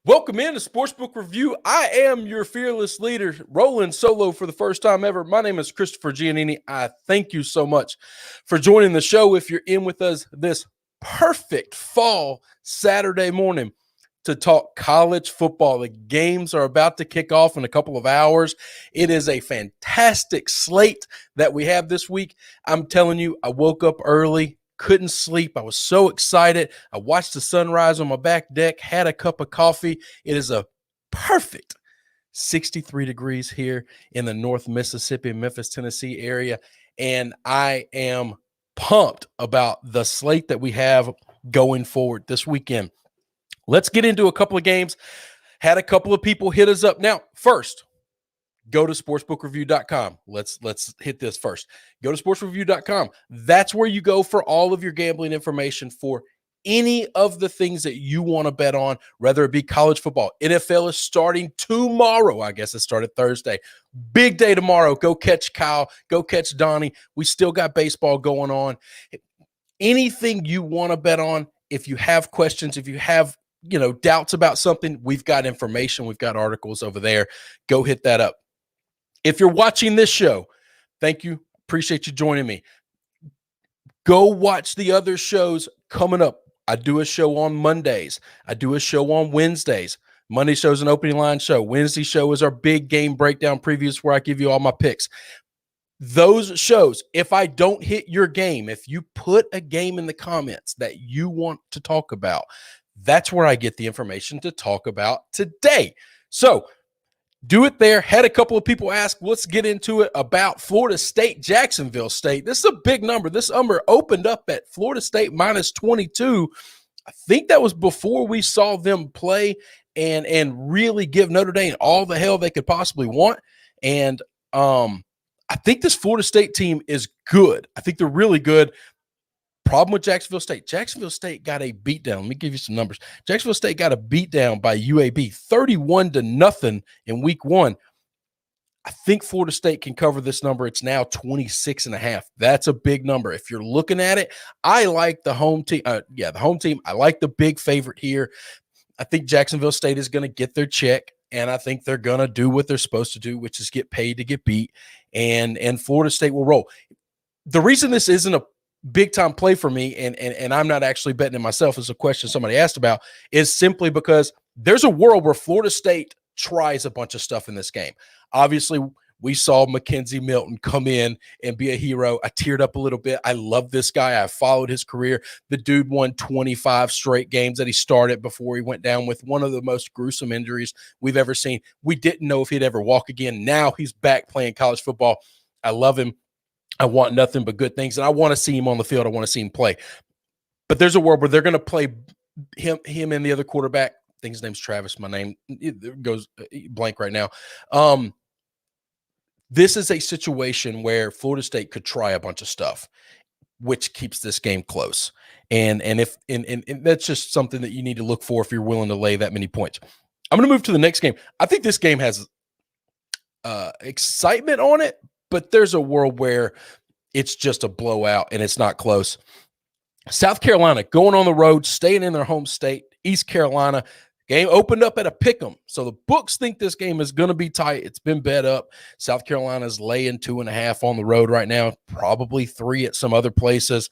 Welcome in to Sportsbook Review. I am your fearless leader, rolling solo for the first time ever. My name is Christopher Giannini. I thank you so much for joining the show. If you're in with us this perfect fall Saturday morning to talk college football, the games are about to kick off in a couple of hours. It is a fantastic slate that we have this week. I'm telling you, I woke up early. Couldn't sleep. I was so excited. I watched the sunrise on my back deck, had a cup of coffee. It is a perfect 63 degrees here in the North Mississippi, Memphis, Tennessee area. And I am pumped about the slate that we have going forward this weekend. Let's get into a couple of games. Had a couple of people hit us up. Now, first, go to sportsbookreview.com. Let's hit this first. Go to sportsreview.com. That's where you go for all of your gambling information for any of the things that you want to bet on, whether it be college football. NFL is starting tomorrow. I guess it started Thursday. Big day tomorrow. Go catch Kyle. Go catch Donnie. We still got baseball going on. Anything you want to bet on, if you have questions, if you have doubts about something, we've got information. We've got articles over there. Go hit that up. If you're watching this show, thank you. Appreciate you joining me. Go watch the other shows coming up. I do a show on Mondays. I do a show on Wednesdays. Monday show's an opening line show. Wednesday show is our big game breakdown previews where I give you all my picks. Those shows, if I don't hit your game, if you put a game in the comments that you want to talk about, that's where I get the information to talk about today. So, do it there. Had a couple of people ask, let's get into it about Florida State, Jacksonville State. This is a big number. This number opened up at Florida State minus 22. I think that was before we saw them play and really give Notre Dame all the hell they could possibly want. And I think this Florida State team is good. I think they're really good. Problem with Jacksonville State. Jacksonville State got a beatdown. Let me give you some numbers. Jacksonville State got a beatdown by UAB, 31-0 in week one. I think Florida State can cover this number. It's now 26.5. That's a big number. If you're looking at it, I like the home team. The home team. I like the big favorite here. I think Jacksonville State is going to get their check, and I think they're going to do what they're supposed to do, which is get paid to get beat, and Florida State will roll. The reason this isn't a big-time play for me, and I'm not actually betting it myself, is a question somebody asked about, is simply because there's a world where Florida State tries a bunch of stuff in this game. Obviously, we saw Mackenzie Milton come in and be a hero. I teared up a little bit. I love this guy. I followed his career. The dude won 25 straight games that he started before he went down with one of the most gruesome injuries we've ever seen. We didn't know if he'd ever walk again. Now he's back playing college football. I love him. I want nothing but good things, and I want to see him on the field. I want to see him play. But there's a world where they're going to play him and the other quarterback. I think his name's Travis. My name goes blank right now. This is a situation where Florida State could try a bunch of stuff, which keeps this game close. And that's just something that you need to look for if you're willing to lay that many points. I'm going to move to the next game. I think this game has excitement on it, but there's a world where it's just a blowout and it's not close. South Carolina going on the road, staying in their home state, East Carolina. Game opened up at a pick'em. So the books think this game is going to be tight. It's been bet up. South Carolina's laying 2.5 on the road right now, probably 3 at some other places.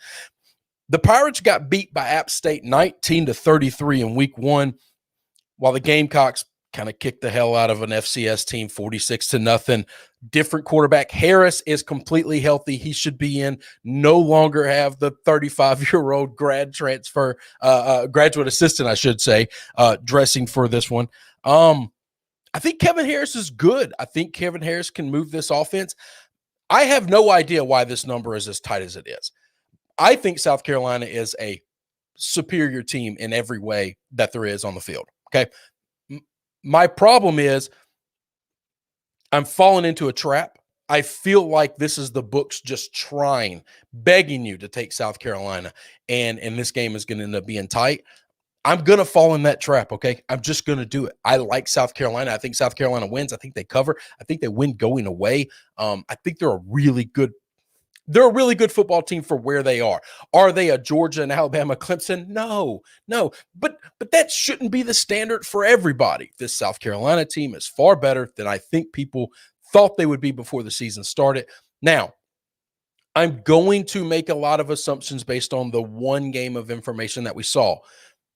The Pirates got beat by App State 19-33 in week one, while the Gamecocks kind of kicked the hell out of an FCS team 46-0. Different quarterback. Harris is completely healthy. He should be in. No longer have the 35-year-old graduate assistant, I should say, dressing for this one. I think Kevin Harris is good. I think Kevin Harris can move this offense. I have no idea why this number is as tight as it is. I think South Carolina is a superior team in every way that there is on the field. Okay. My problem is I'm falling into a trap. I feel like this is the books just begging you to take South Carolina, and this game is going to end up being tight. I'm going to fall in that trap, okay? I'm just going to do it. I like South Carolina. I think South Carolina wins. I think they cover. I think they win going away. I think they're a really good They're a really good football team for where they are. Are they a Georgia and Alabama Clemson? No. But that shouldn't be the standard for everybody. This South Carolina team is far better than I think people thought they would be before the season started. Now, I'm going to make a lot of assumptions based on the one game of information that we saw.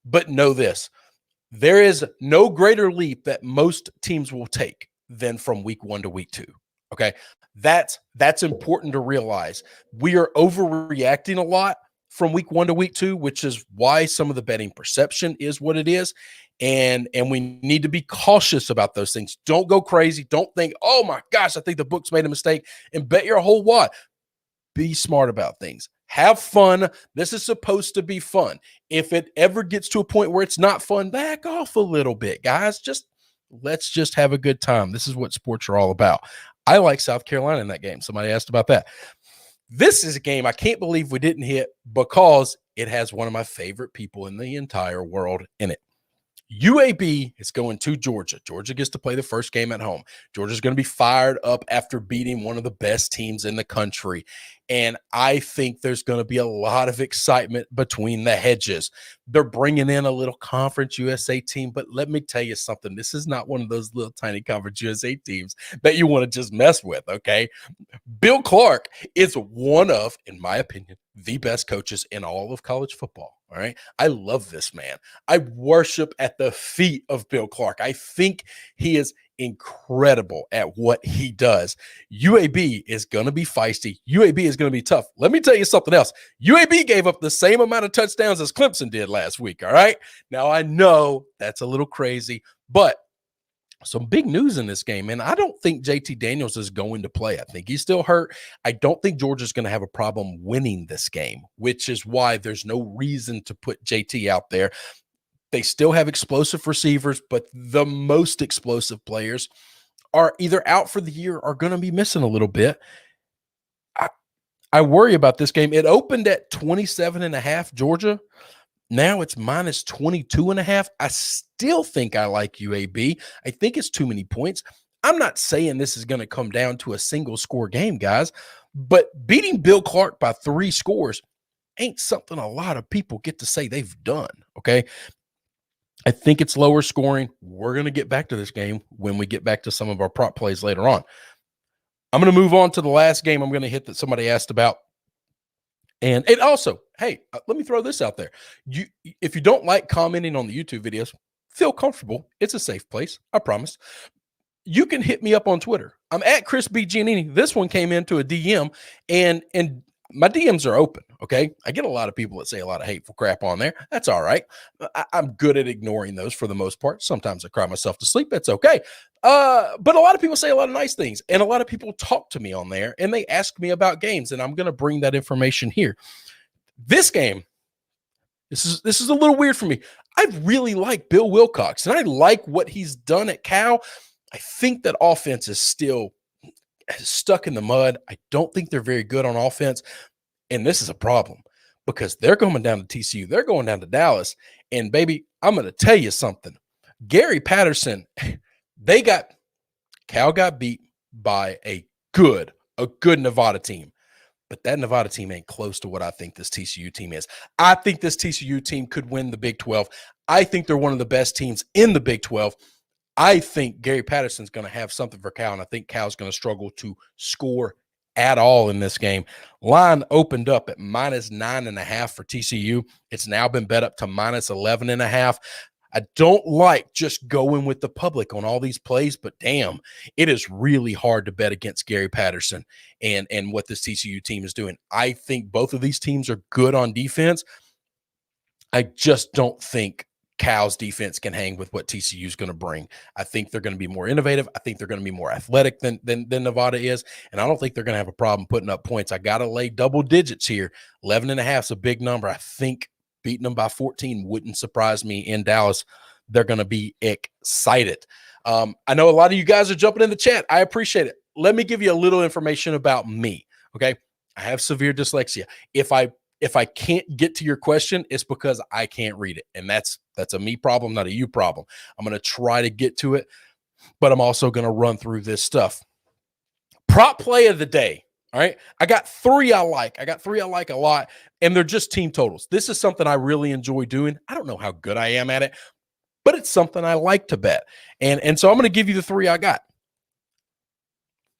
But know this, there is no greater leap that most teams will take than from week 1 to week 2. Okay. That's important to realize. We are overreacting a lot from week 1 to week 2, which is why some of the betting perception is what it is. And we need to be cautious about those things. Don't go crazy. Don't think, oh my gosh, I think the book's made a mistake, and bet your whole wad. Be smart about things. Have fun. This is supposed to be fun. If it ever gets to a point where it's not fun, back off a little bit, guys. Let's just have a good time. This is what sports are all about. I like South Carolina in that game. Somebody asked about that. This is a game I can't believe we didn't hit because it has one of my favorite people in the entire world in it. UAB is going to Georgia. Georgia gets to play the first game at home. Georgia's going to be fired up after beating one of the best teams in the country. And I think there's going to be a lot of excitement between the hedges. They're bringing in a little Conference USA team, but let me tell you something. This is not one of those little tiny Conference USA teams that you want to just mess with, okay? Bill Clark is one of, in my opinion, the best coaches in all of college football. All right. I love this man. I worship at the feet of Bill Clark. I think he is incredible at what he does. UAB is going to be feisty. UAB is going to be tough. Let me tell you something else. UAB gave up the same amount of touchdowns as Clemson did last week. All right. Now, I know that's a little crazy, but some big news in this game, and I don't think JT Daniels is going to play. I think he's still hurt. I don't think Georgia's going to have a problem winning this game, which is why there's no reason to put JT out there. They still have explosive receivers, but the most explosive players are either out for the year or going to be missing a little bit. I worry about this game. It opened at 27.5 Georgia. Now it's minus 22.5. I still think I like UAB. I think it's too many points. I'm not saying this is going to come down to a single score game, guys, but beating Bill Clark by 3 scores ain't something a lot of people get to say they've done, okay? I think it's lower scoring. We're going to get back to this game when we get back to some of our prop plays later on. I'm going to move on to the last game I'm going to hit that somebody asked about. And it also, hey, let me throw this out there. If you don't like commenting on the YouTube videos, feel comfortable. It's a safe place, I promise. You can hit me up on Twitter. I'm at Chris B. Giannini. This one came into a DM, and my DMs are open, okay? I get a lot of people that say a lot of hateful crap on there. That's all right. I'm good at ignoring those for the most part. Sometimes I cry myself to sleep. That's okay. But a lot of people say a lot of nice things, and a lot of people talk to me on there, and they ask me about games, and I'm going to bring that information here. This game, this is a little weird for me. I really like Bill Wilcox, and I like what he's done at Cal. I think that offense is still stuck in the mud. I don't think they're very good on offense, and this is a problem because they're going down to TCU. They're going down to Dallas, and baby, I'm going to tell you something. Gary Patterson, Cal got beat by a good Nevada team, but that Nevada team ain't close to what I think this TCU team is. I think this TCU team could win the Big 12. I think they're one of the best teams in the Big 12. I think Gary Patterson's going to have something for Cal, and I think Cal's going to struggle to score at all in this game. Line opened up at minus 9.5 for TCU. It's now been bet up to minus 11.5. I don't like just going with the public on all these plays, but damn, it is really hard to bet against Gary Patterson and what this TCU team is doing. I think both of these teams are good on defense. I just don't think Cal's defense can hang with what TCU is going to bring. I think they're going to be more innovative. I think they're going to be more athletic than Nevada is, and I don't think they're going to have a problem putting up points. I got to lay double digits here. 11.5 is a big number. I think beating them by 14 wouldn't surprise me in Dallas. They're going to be excited. I know a lot of you guys are jumping in the chat. I appreciate it. Let me give you a little information about me, okay? I have severe dyslexia. If I can't get to your question, it's because I can't read it. And that's a me problem, not a you problem. I'm going to try to get to it, but I'm also going to run through this stuff. Prop play of the day. All right. I got three I like. A lot, and they're just team totals. This is something I really enjoy doing. I don't know how good I am at it, but it's something I like to bet. And so I'm going to give you the three I got.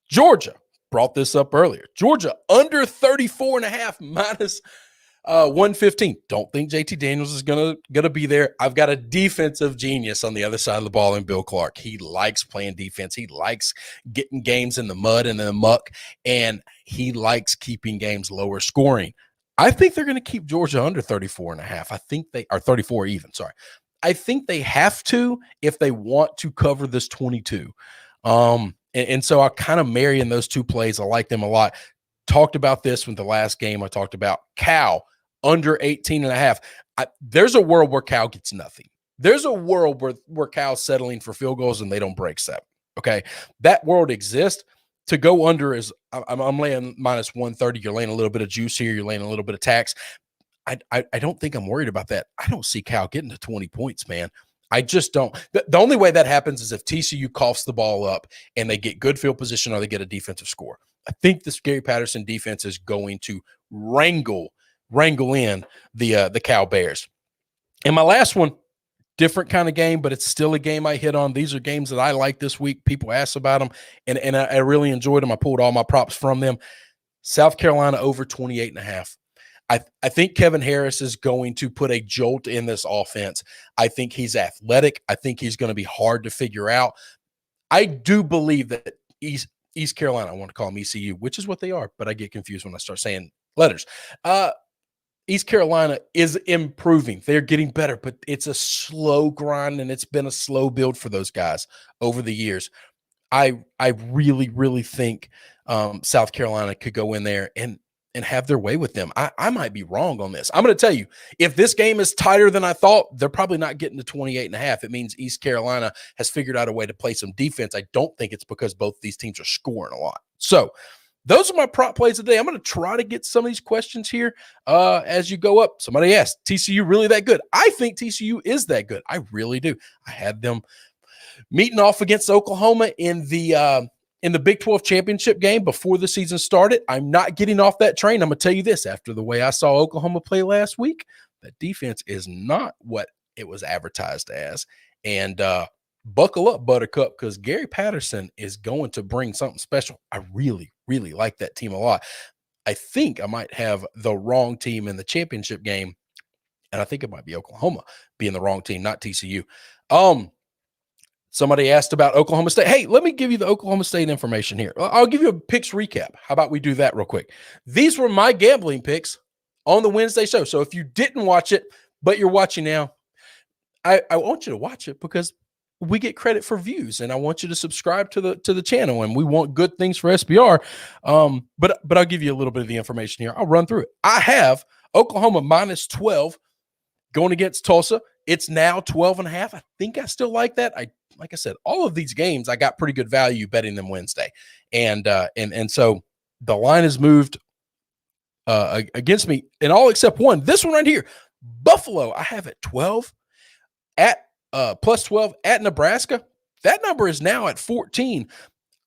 Georgia, brought this up earlier. Georgia under 34.5 minus 115. Don't think JT Daniels is gonna be there. I've got a defensive genius on the other side of the ball in Bill Clark. He likes playing defense. He likes getting games in the mud and in the muck, and he likes keeping games lower scoring. I think they're going to keep Georgia under 34.5. I think they are 34 even. Sorry. I think they have to if they want to cover this 22. And so I kind of marry in those two plays. I like them a lot. Talked about this with the last game. I talked about Cal under 18.5. There's a world where Cal gets nothing. There's a world where Cal's settling for field goals and they don't break 7. Okay. That world exists. To go under is I'm laying minus 130. You're laying a little bit of juice here. You're laying a little bit of tax. I don't think I'm worried about that. I don't see Cal getting to 20 points, man. I just don't. The only way that happens is if TCU coughs the ball up and they get good field position or they get a defensive score. I think this Gary Patterson defense is going to wrangle in the Cal Bears. And my last one, different kind of game, but it's still a game I hit on. These are games that I like this week. People ask about them, and I really enjoyed them. I pulled all my props from them. South Carolina over 28.5. I think Kevin Harris is going to put a jolt in this offense. I think he's athletic. I think he's going to be hard to figure out. I do believe that East Carolina, I want to call them ECU, which is what they are, but I get confused when I start saying letters. East Carolina is improving. They're getting better, but it's a slow grind, and it's been a slow build for those guys over the years. I really, really think South Carolina could go in there and have their way with them. I might be wrong on this. I'm going to tell you, if this game is tighter than I thought, they're probably not getting to 28.5. It means East Carolina has figured out a way to play some defense. I don't think it's because both these teams are scoring a lot. So those are my prop plays today. I'm going to try to get some of these questions here as you go up. Somebody asked, TCU really that good? I think TCU is that good. I really do. I had them meeting off against Oklahoma in the Big 12 championship game before the season started. I'm not getting off that train. I'm going to tell you this, after the way I saw Oklahoma play last week, that defense is not what it was advertised as. And buckle up, Buttercup, because Gary Patterson is going to bring something special. I really, really like that team a lot. I think I might have the wrong team in the championship game, and I think it might be Oklahoma being the wrong team, not TCU. Somebody asked about Oklahoma State. Hey, let me give you the Oklahoma State information here. I'll give you a picks recap. How about we do that real quick? These were my gambling picks on the Wednesday show. So if you didn't watch it, but you're watching now, I want you to watch it because we get credit for views, and I want you to subscribe to the channel, and we want good things for SBR. But I'll give you a little bit of the information here. I'll run through it. I have Oklahoma minus 12 going against Tulsa. It's now 12.5. I think I still like that. Like I said, all of these games, I got pretty good value betting them Wednesday. And so the line has moved against me in all except one. This one right here, Buffalo, I have at 12 at plus 12 at Nebraska. That number is now at 14.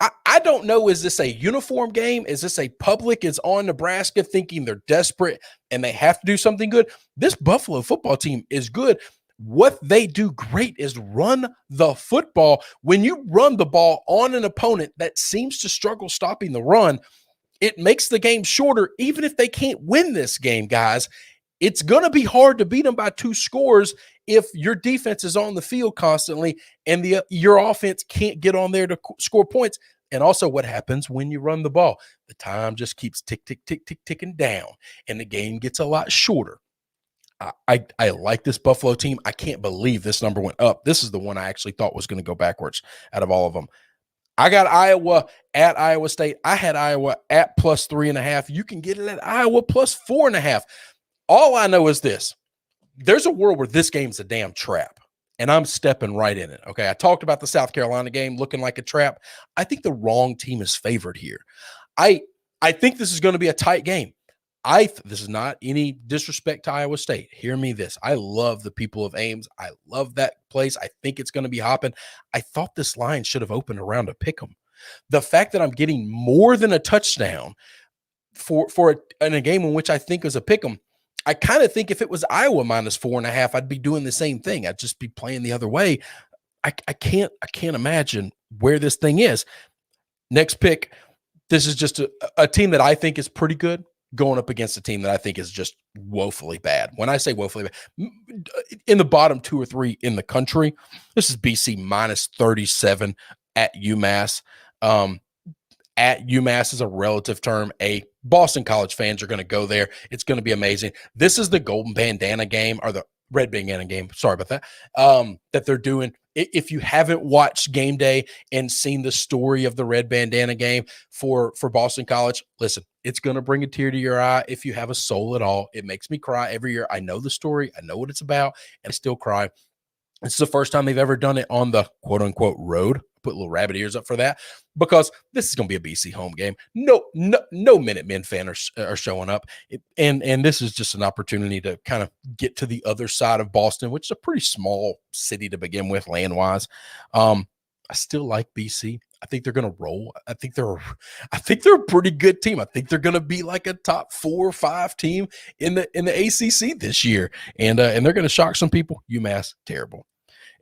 I don't know, is this a uniform game? Is this a public is on Nebraska thinking they're desperate and they have to do something good? This Buffalo football team is good. What they do great is run the football. When you run the ball on an opponent that seems to struggle stopping the run, it makes the game shorter. Even if they can't win this game, guys, it's going to be hard to beat them by 2 scores if your defense is on the field constantly and your offense can't get on there to score points. And also what happens when you run the ball? The time just keeps ticking down, and the game gets a lot shorter. I like this Buffalo team. I can't believe this number went up. This is the one I actually thought was going to go backwards out of all of them. I got Iowa at Iowa State. I had Iowa at plus 3.5. You can get it at Iowa plus 4.5. All I know is this. There's a world where this game's a damn trap, and I'm stepping right in it. Okay, I talked about the South Carolina game looking like a trap. I think the wrong team is favored here. I think this is going to be a tight game. This is not any disrespect to Iowa State. Hear me this. I love the people of Ames. I love that place. I think it's going to be hopping. I thought this line should have opened around a pick 'em. The fact that I'm getting more than a touchdown in a game in which I think is a pick 'em. I kind of think if it was Iowa minus 4.5, I'd be doing the same thing. I'd just be playing the other way. I can't imagine where this thing is. Next pick. This is just a team that I think is pretty good going up against a team that I think is just woefully bad. When I say woefully bad, in the bottom 2 or 3 in the country, this is BC minus 37 at UMass. At UMass is a relative term. Boston College fans are going to go there. It's going to be amazing. This is the golden bandana game, or the red bandana game. Sorry about that. That they're doing. If you haven't watched Game Day and seen the story of the red bandana game for Boston College, listen, it's going to bring a tear to your eye if you have a soul at all. It makes me cry every year. I know the story. I know what it's about, and I still cry. This is the first time they've ever done it on the quote-unquote road. Put little rabbit ears up for that, because this is going to be a BC home game. No Minutemen fan are showing up, and this is just an opportunity to kind of get to the other side of Boston, which is a pretty small city to begin with land-wise. I still like BC. I think they're going to roll. I think they're a pretty good team. I think they're going to be like a top 4 or 5 team in the ACC this year, and they're going to shock some people. UMass, terrible.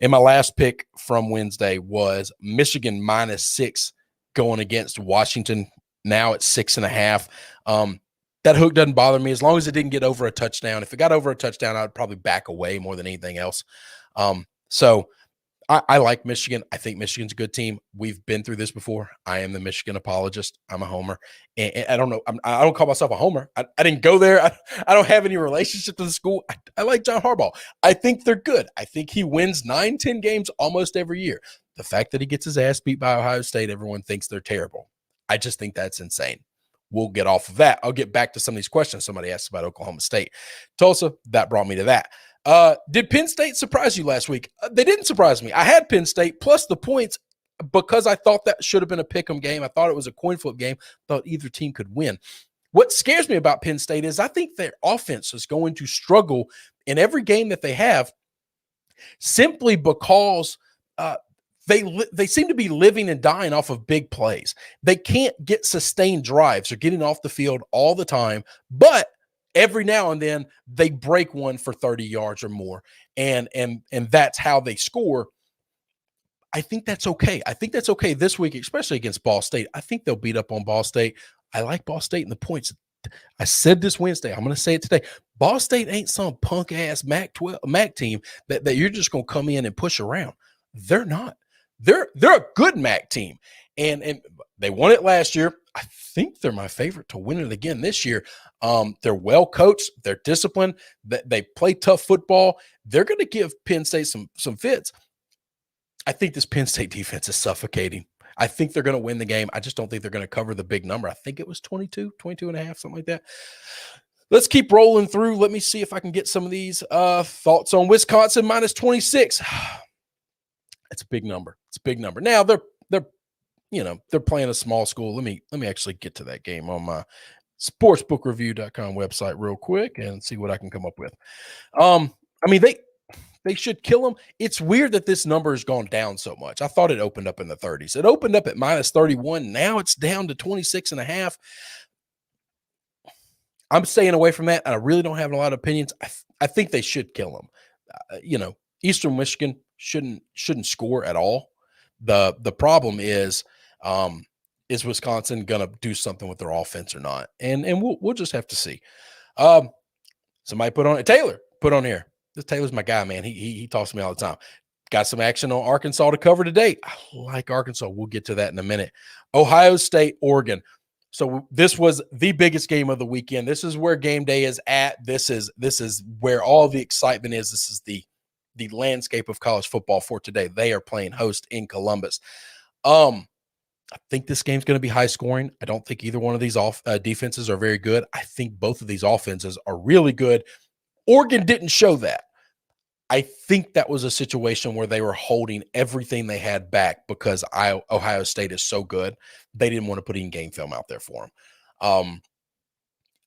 And my last pick from Wednesday was Michigan minus 6 going against Washington. Now it's 6.5. That hook doesn't bother me as long as it didn't get over a touchdown. If it got over a touchdown, I'd probably back away more than anything else. So I like Michigan. I think Michigan's a good team. We've been through this before. I am the Michigan apologist. I'm a homer. And I don't know. I don't call myself a homer. I didn't go there. I don't have any relationship to the school. I like John Harbaugh. I think they're good. I think he wins 9-10 games almost every year. The fact that he gets his ass beat by Ohio State, everyone thinks they're terrible. I just think that's insane. We'll get off of that. I'll get back to some of these questions somebody asked about Oklahoma State. Tulsa, that brought me to that. Did Penn State surprise you last week? They didn't surprise me. I had Penn State plus the points because I thought that should have been a pick'em game. I thought it was a coin flip game. Thought either team could win. What scares me about Penn State is I think their offense is going to struggle in every game that they have, simply because they seem to be living and dying off of big plays. They can't get sustained drives. They're getting off the field all the time, but every now and then they break one for 30 yards or more, and that's how they score. I think that's okay. I think that's okay this week, especially against Ball State. I think they'll beat up on Ball State. I like Ball State in the points. I said this Wednesday. I'm going to say it today. Ball State ain't some punk-ass MAC team that you're just going to come in and push around. They're not. They're a good MAC team, and they won it last year. I think they're my favorite to win it again this year. They're well coached. They're disciplined. They play tough football. They're going to give Penn State some fits. I think this Penn State defense is suffocating. I think they're going to win the game. I just don't think they're going to cover the big number. I think it was 22 and a half, something like that. Let's keep rolling through. Let me see if I can get some of these thoughts on Wisconsin minus 26. It's a big number. It's a big number. Now they're playing a small school. Let me actually get to that game on my sportsbookreview.com website real quick and see what I can come up with. They should kill them. It's weird that this number has gone down so much. I thought it opened up in the 30s. It opened up at minus 31. Now it's down to 26.5. I'm staying away from that, and I really don't have a lot of opinions. I think they should kill them. Eastern Michigan shouldn't score at all. The problem is Wisconsin going to do something with their offense or not? And we'll just have to see. Somebody put on Taylor put on here. This Taylor's my guy, man. He talks to me all the time. Got some action on Arkansas to cover today. I like Arkansas. We'll get to that in a minute. Ohio State, Oregon. So this was the biggest game of the weekend. This is where game day is at. This is where all the excitement is. This is the landscape of college football for today. They are playing host in Columbus. I think this game's going to be high scoring. I don't think either one of these defenses are very good. I think both of these offenses are really good. Oregon didn't show that. I think that was a situation where they were holding everything they had back because Ohio State is so good. They didn't want to put in-game film out there for them.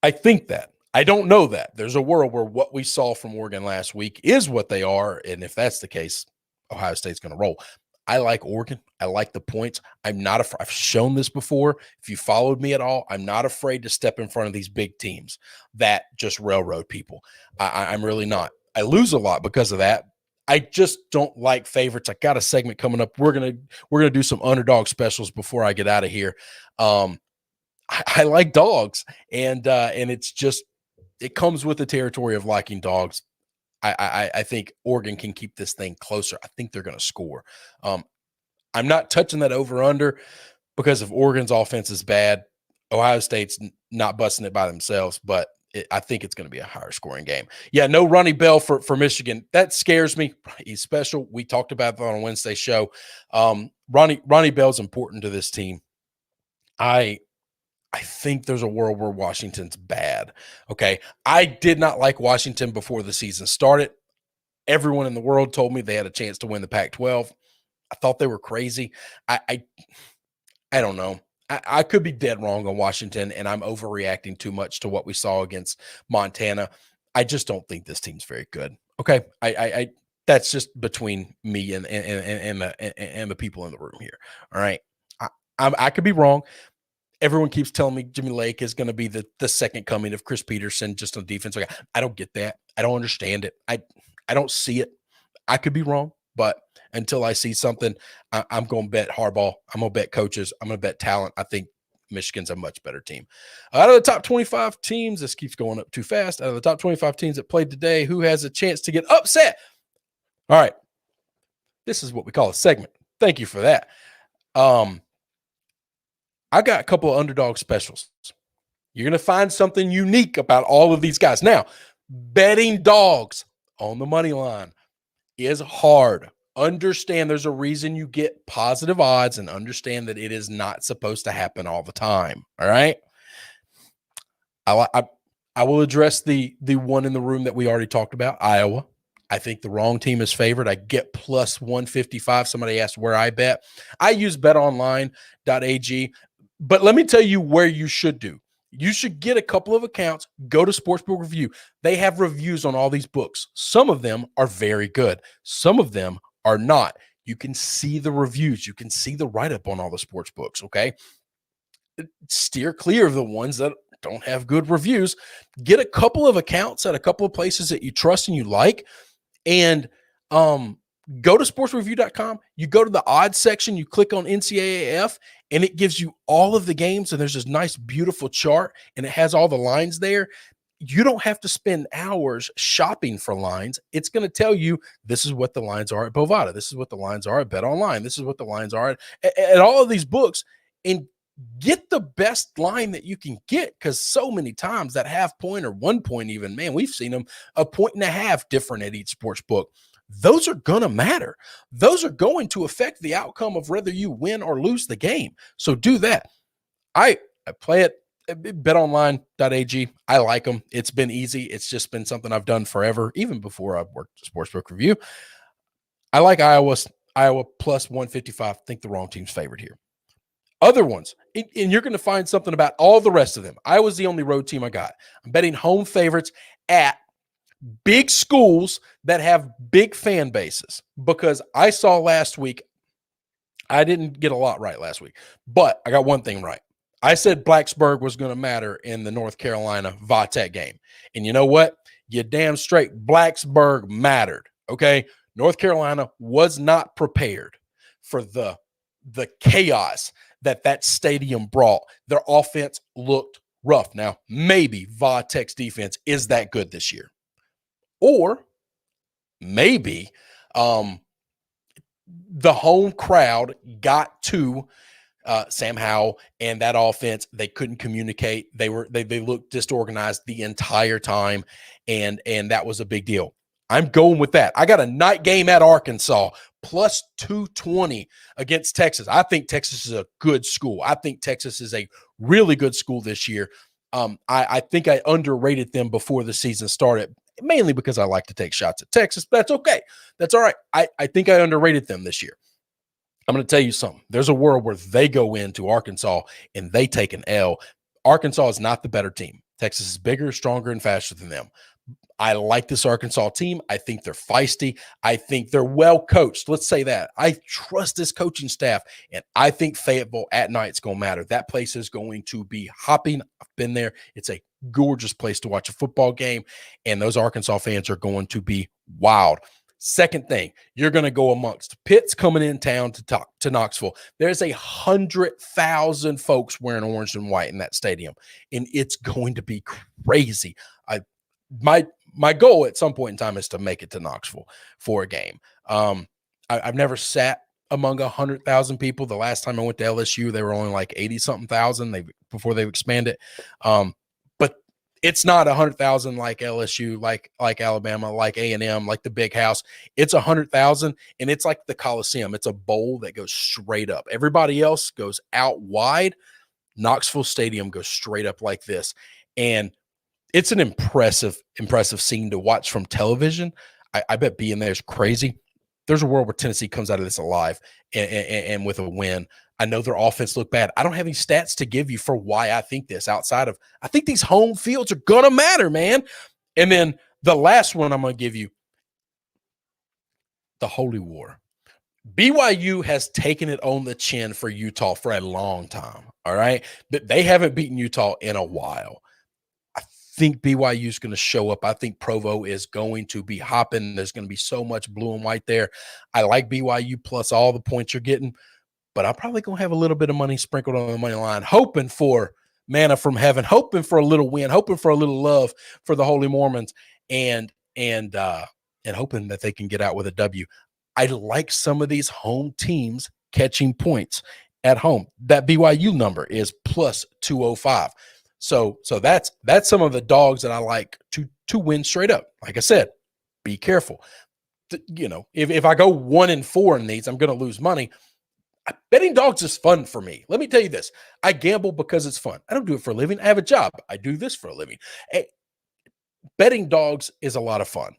I think that. I don't know that. There's a world where what we saw from Oregon last week is what they are, and if that's the case, Ohio State's going to roll. I like Oregon. I like the points. I'm not afraid. I've shown this before. If you followed me at all, I'm not afraid to step in front of these big teams that just railroad people. I'm really not. I lose a lot because of that. I just don't like favorites. I got a segment coming up. We're gonna do some underdog specials before I get out of here. I like dogs, and it's just it comes with the territory of liking dogs. I think Oregon can keep this thing closer. I think they're going to score. I'm not touching that over under because if Oregon's offense is bad, Ohio State's not busting it by themselves, but I think it's going to be a higher scoring game. Yeah, no Ronnie Bell for Michigan. That scares me. He's special. We talked about that on a Wednesday show. Ronnie Bell's important to this team. I think there's a world where Washington's bad. Okay. I did not like Washington before the season started. Everyone in the world told me they had a chance to win the Pac-12. I thought they were crazy. I don't know. I could be dead wrong on Washington, and I'm overreacting too much to what we saw against Montana. I just don't think this team's very good. Okay. I that's just between me and the people in the room here. All right. I could be wrong. Everyone keeps telling me Jimmy Lake is going to be the second coming of Chris Peterson just on defense. Okay, I don't get that. I don't understand it. I don't see it. I could be wrong, but until I see something, I'm going to bet Harbaugh. I'm going to bet coaches. I'm going to bet talent. I think Michigan's a much better team. Out of the top 25 teams, this keeps going up too fast. Out of the top 25 teams that played today, who has a chance to get upset? All right. This is what we call a segment. Thank you for that. I got a couple of underdog specials. You're going to find something unique about all of these guys. Now, betting dogs on the money line is hard. Understand there's a reason you get positive odds and understand that it is not supposed to happen all the time. All right. I will address the one in the room that we already talked about, Iowa. I think the wrong team is favored. I get plus 155. Somebody asked where I bet. I use betonline.ag. But let me tell you where you should do. You should get a couple of accounts, go to Sportsbook Review. They have reviews on all these books. Some of them are very good. Some of them are not. You can see the reviews. You can see the write-up on all the sports books, okay? Steer clear of the ones that don't have good reviews. Get a couple of accounts at a couple of places that you trust and you like, and go to sportsreview.com. You go to the odds section, you click on NCAAF, and it gives you all of the games. And there's this nice, beautiful chart, and it has all the lines there. You don't have to spend hours shopping for lines. It's going to tell you this is what the lines are at Bovada. This is what the lines are at Bet Online. This is what the lines are at all of these books. And get the best line that you can get, because so many times that half point or 1 point even, man, we've seen them 1.5 points different at each sports book. Those are going to matter. Those are going to affect the outcome of whether you win or lose the game. So do that. I play it, betonline.ag. I like them. It's been easy. It's just been something I've done forever, even before I worked at Sportsbook Review. I like Iowa plus 155. I think the wrong team's favored here. Other ones, and you're going to find something about all the rest of them. Iowa's the only road team I got. I'm betting home favorites at big schools that have big fan bases, because I saw last week, I didn't get a lot right last week, but I got one thing right. I said Blacksburg was going to matter in the North Carolina Vatech game. And you know what? You damn straight, Blacksburg mattered, okay? North Carolina was not prepared for the chaos that stadium brought. Their offense looked rough. Now, maybe Vatech's defense is that good this year. Or maybe the home crowd got to Sam Howell and that offense. They couldn't communicate. They looked disorganized the entire time, and that was a big deal. I'm going with that. I got a night game at Arkansas, plus 220 against Texas. I think Texas is a good school. I think Texas is a really good school this year. I think I underrated them before the season started, mainly because I like to take shots at Texas. But that's okay. That's all right. I think I underrated them this year. I'm going to tell you something. There's a world where they go into Arkansas and they take an L. Arkansas is not the better team. Texas is bigger, stronger, and faster than them. I like this Arkansas team. I think they're feisty. I think they're well coached. Let's say that. I trust this coaching staff, and I think Fayetteville at night is going to matter. That place is going to be hopping. I've been there. It's a gorgeous place to watch a football game, and those Arkansas fans are going to be wild. Second thing, you're going to go amongst Pitt's coming in town to Knoxville. There's 100,000 folks wearing orange and white in that stadium, and it's going to be crazy. My goal at some point in time is to make it to Knoxville for a game. I've never sat among 100,000 people. The last time I went to LSU, they were only like 80-something thousand before they expanded. But it's not 100,000 like LSU, like Alabama, like A&M, like the Big House. It's 100,000, and it's like the Coliseum. It's a bowl that goes straight up. Everybody else goes out wide. Knoxville Stadium goes straight up like this, and it's an impressive scene to watch from television. I bet being there is crazy. There's a world where Tennessee comes out of this alive and with a win. I know their offense looked bad. I don't have any stats to give you for why I think this outside of I think these home fields are going to matter, man. And then the last one I'm going to give you, the Holy War. BYU has taken it on the chin for Utah for a long time, all right? But they haven't beaten Utah in a while. I think BYU is going to show up. I think Provo is going to be hopping. There's going to be so much blue and white there. I like BYU plus all the points you're getting, but I'm probably going to have a little bit of money sprinkled on the money line, hoping for manna from heaven, hoping for a little win, hoping for a little love for the Holy Mormons, and hoping that they can get out with a W. I like some of these home teams catching points at home. That BYU number is plus 205. So that's some of the dogs that I like to win straight up. Like I said, be careful. If I go 1-4 in these, I'm going to lose money. Betting dogs is fun for me. Let me tell you this. I gamble because it's fun. I don't do it for a living. I have a job. I do this for a living. Betting dogs is a lot of fun.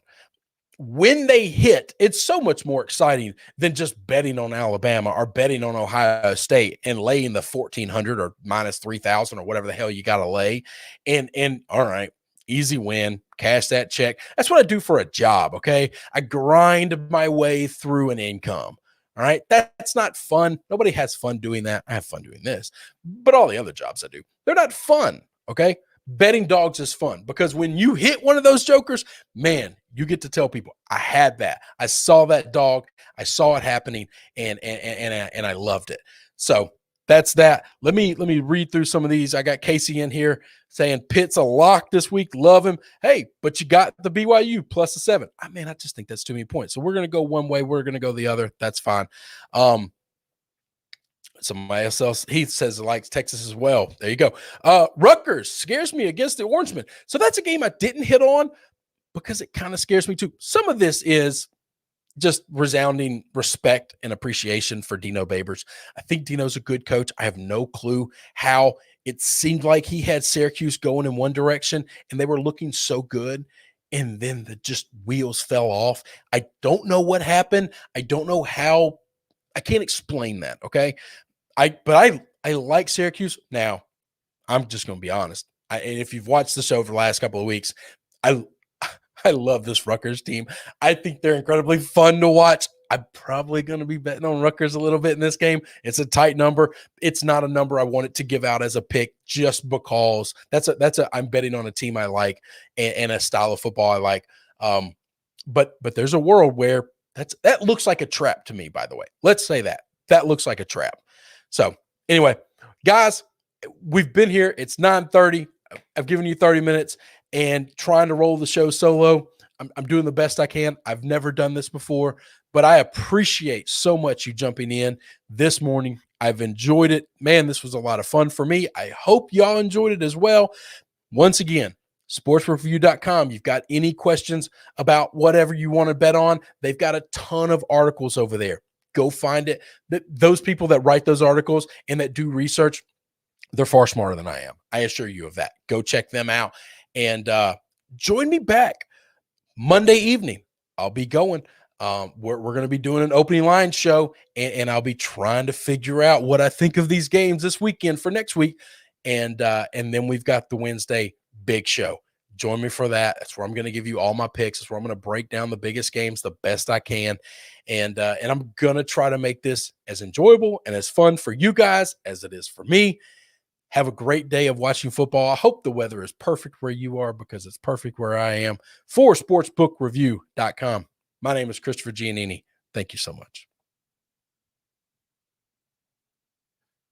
When they hit, it's so much more exciting than just betting on Alabama or betting on Ohio State and laying the 1,400 or minus 3,000 or whatever the hell you got to lay. And all right, easy win, cash that check. That's what I do for a job, okay? I grind my way through an income, all right? That's not fun. Nobody has fun doing that. I have fun doing this. But all the other jobs I do, they're not fun, okay? Betting dogs is fun because when you hit one of those jokers, man, you get to tell people, I had that. I saw that dog. I saw it happening, and I loved it. So that's that. Let me read through some of these. I got Casey in here saying Pitt's a lock this week. Love him. Hey, but you got the BYU plus a 7. I just think that's too many points. So we're going to go one way. We're going to go the other. That's fine. Somebody else, he says likes Texas as well. There you go. Rutgers scares me against the Orangemen. So that's a game I didn't hit on because it kind of scares me too. Some of this is just resounding respect and appreciation for Dino Babers. I think Dino's a good coach. I have no clue how it seemed like he had Syracuse going in one direction and they were looking so good. And then the just wheels fell off. I don't know what happened. I don't know how. I can't explain that. Okay. But I like Syracuse. Now, I'm just going to be honest. And if you've watched the show for the last couple of weeks, I love this Rutgers team. I think they're incredibly fun to watch. I'm probably going to be betting on Rutgers a little bit in this game. It's a tight number. It's not a number I wanted to give out as a pick just because I'm betting on a team I like and a style of football I like. But there's a world where that looks like a trap to me, by the way. Let's say that looks like a trap. So anyway, guys, we've been here. It's 9:30. I've given you 30 minutes and trying to roll the show solo. I'm doing the best I can. I've never done this before, but I appreciate so much you jumping in this morning. I've enjoyed it. Man, this was a lot of fun for me. I hope y'all enjoyed it as well. Once again, sportsreview.com. You've got any questions about whatever you want to bet on, they've got a ton of articles over there. Go find it. Those people that write those articles and that do research, they're far smarter than I am. I assure you of that. Go check them out and join me back Monday evening. I'll be going. We're going to be doing an opening line show, and I'll be trying to figure out what I think of these games this weekend for next week. And then we've got the Wednesday big show. Join me for that. That's where I'm going to give you all my picks. That's where I'm going to break down the biggest games the best I can. And I'm going to try to make this as enjoyable and as fun for you guys as it is for me. Have a great day of watching football. I hope the weather is perfect where you are, because it's perfect where I am. For sportsbookreview.com. My name is Christopher Giannini. Thank you so much.